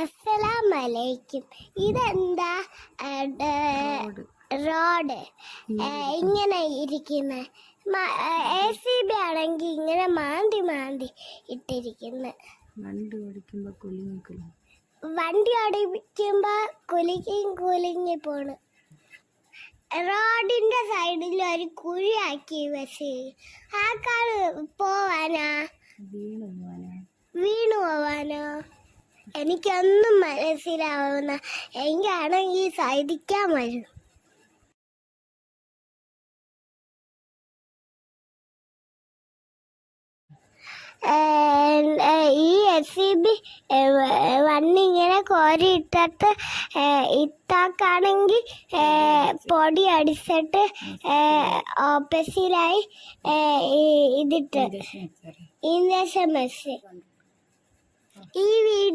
അസ്സലാമലൈക്കും. ഇതെന്താ റോഡ് ഇങ്ങനെ ഇരിക്കുന്ന ACB ആണെങ്കിൽ ഇങ്ങനെ മാന്തി മാന്തി ഇട്ടിരിക്കുന്ന വണ്ടി ഓടിക്കുമ്പോ കുലുങ്ങി പോണ്. റോഡിന്റെ സൈഡിൽ ഒരു കുഴിയാക്കി വെച്ച് ആൾക്കാര് പോവാനാ വീണു പോവാനോ എനിക്കൊന്നും മനസ്സിലാവുന്ന എനിക്കാണെങ്കിൽ സൈഡിക്കാൻ വരും. ഈ ACB വന്നിങ്ങനെ കോരിയിട്ടിട്ട് ഇത്താക്കാണെങ്കിൽ പൊടി അടിച്ചിട്ട് ഓപ്പോസിലായി ഇതിട്ട് ഇൻജക്ഷൻ വെച്ച് ഈ വീഡിയോ